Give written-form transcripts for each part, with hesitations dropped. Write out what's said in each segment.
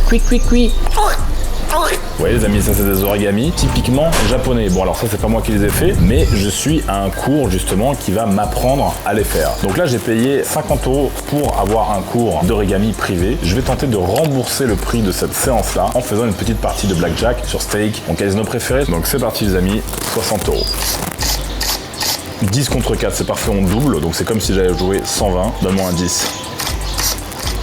Cui. Vous voyez les amis, ça c'est des origamis typiquement japonais. Bon alors ça c'est pas moi qui les ai fait, mais je suis à un cours justement qui va m'apprendre à les faire. Donc là j'ai payé 50 € pour avoir un cours d'origami privé. Je vais tenter de rembourser le prix de cette séance là en faisant une petite partie de blackjack sur stake, mon casino préféré. Donc c'est parti les amis, 60 €. 10 contre 4, c'est parfait, on double, donc c'est comme si j'avais joué 120. Donne-moi un 10.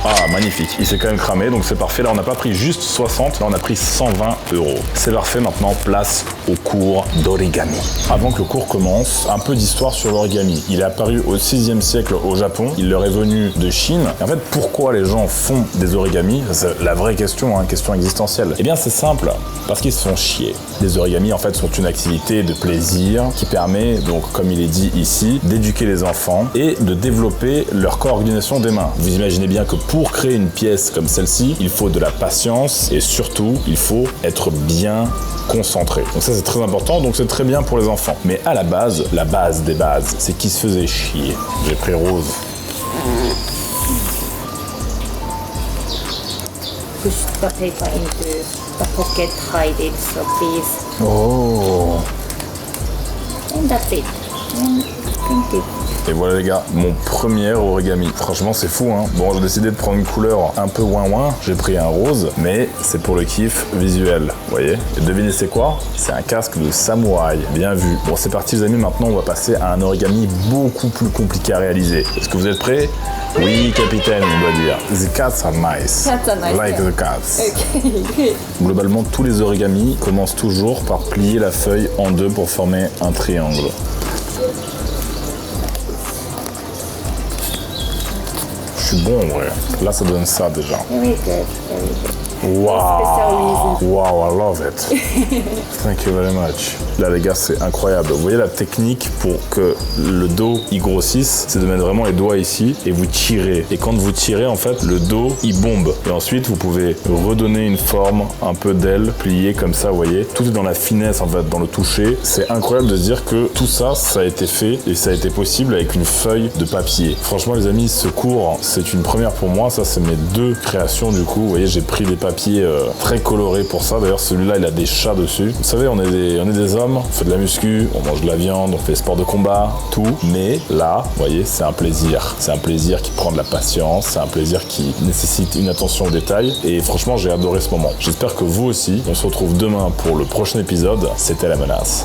Ah, magnifique. Il s'est quand même cramé, donc c'est parfait. Là, on n'a pas pris juste 60, là, on a pris 120 €. C'est parfait. Maintenant, place au cours d'origami. Avant que le cours commence, un peu d'histoire sur l'origami. Il est apparu au 6e siècle au Japon. Il leur est venu de Chine. Et en fait, pourquoi les gens font des origamis? C'est la vraie question, hein, question existentielle. Eh bien, c'est simple. Parce qu'ils se font chier. Les origamis, en fait, sont une activité de plaisir qui permet, donc, comme il est dit ici, d'éduquer les enfants et de développer leur coordination des mains. Vous imaginez bien que pour créer une pièce comme celle-ci, il faut de la patience et surtout, il faut être bien concentré. Donc ça, c'est très important, donc c'est très bien pour les enfants. Mais à la base des bases, c'est qu'ils se faisaient chier. J'ai pris rose. Push the paper into the pocket, hide it, so please. Oh. And that's it. And thank you. Et voilà les gars, mon premier origami. Franchement c'est fou hein. Bon j'ai décidé de prendre une couleur un peu ouin-ouin. J'ai pris un rose, mais c'est pour le kiff visuel. Vous voyez? Et devinez c'est quoi? C'est un casque de samouraï. Bien vu. Bon c'est parti les amis, maintenant on va passer à un origami beaucoup plus compliqué à réaliser. Est-ce que vous êtes prêts? Oui capitaine, on doit dire. The cats are nice. Cats are nice. Like Yeah. the cats. Okay. Globalement tous les origamis commencent toujours par plier la feuille en deux pour former un triangle. Je suis bon en vrai. Là ça donne ça déjà. Very good, very good. Wow, wow, I love it. Thank you very much. Là les gars, c'est incroyable. Vous voyez la technique pour que le dos il grossisse, c'est de mettre vraiment les doigts ici et vous tirez. Et quand vous tirez, en fait, le dos il bombe. Et ensuite, vous pouvez redonner une forme, un peu d'aile, pliée comme ça, vous voyez. Tout est dans la finesse, en fait, dans le toucher. C'est incroyable de se dire que tout ça, ça a été fait et ça a été possible avec une feuille de papier. Franchement, les amis, ce cours, c'est une première pour moi. Ça, c'est mes deux créations du coup. Vous voyez, j'ai pris des papiers très colorés pour ça. D'ailleurs, celui-là, il a des chats dessus. Vous savez, on est des hommes, on fait de la muscu, on mange de la viande, on fait sport de combat, tout. Mais là, vous voyez, c'est un plaisir. C'est un plaisir qui prend de la patience, c'est un plaisir qui nécessite une attention aux détails. Et franchement, j'ai adoré ce moment. J'espère que vous aussi. On se retrouve demain pour le prochain épisode. C'était La Menace.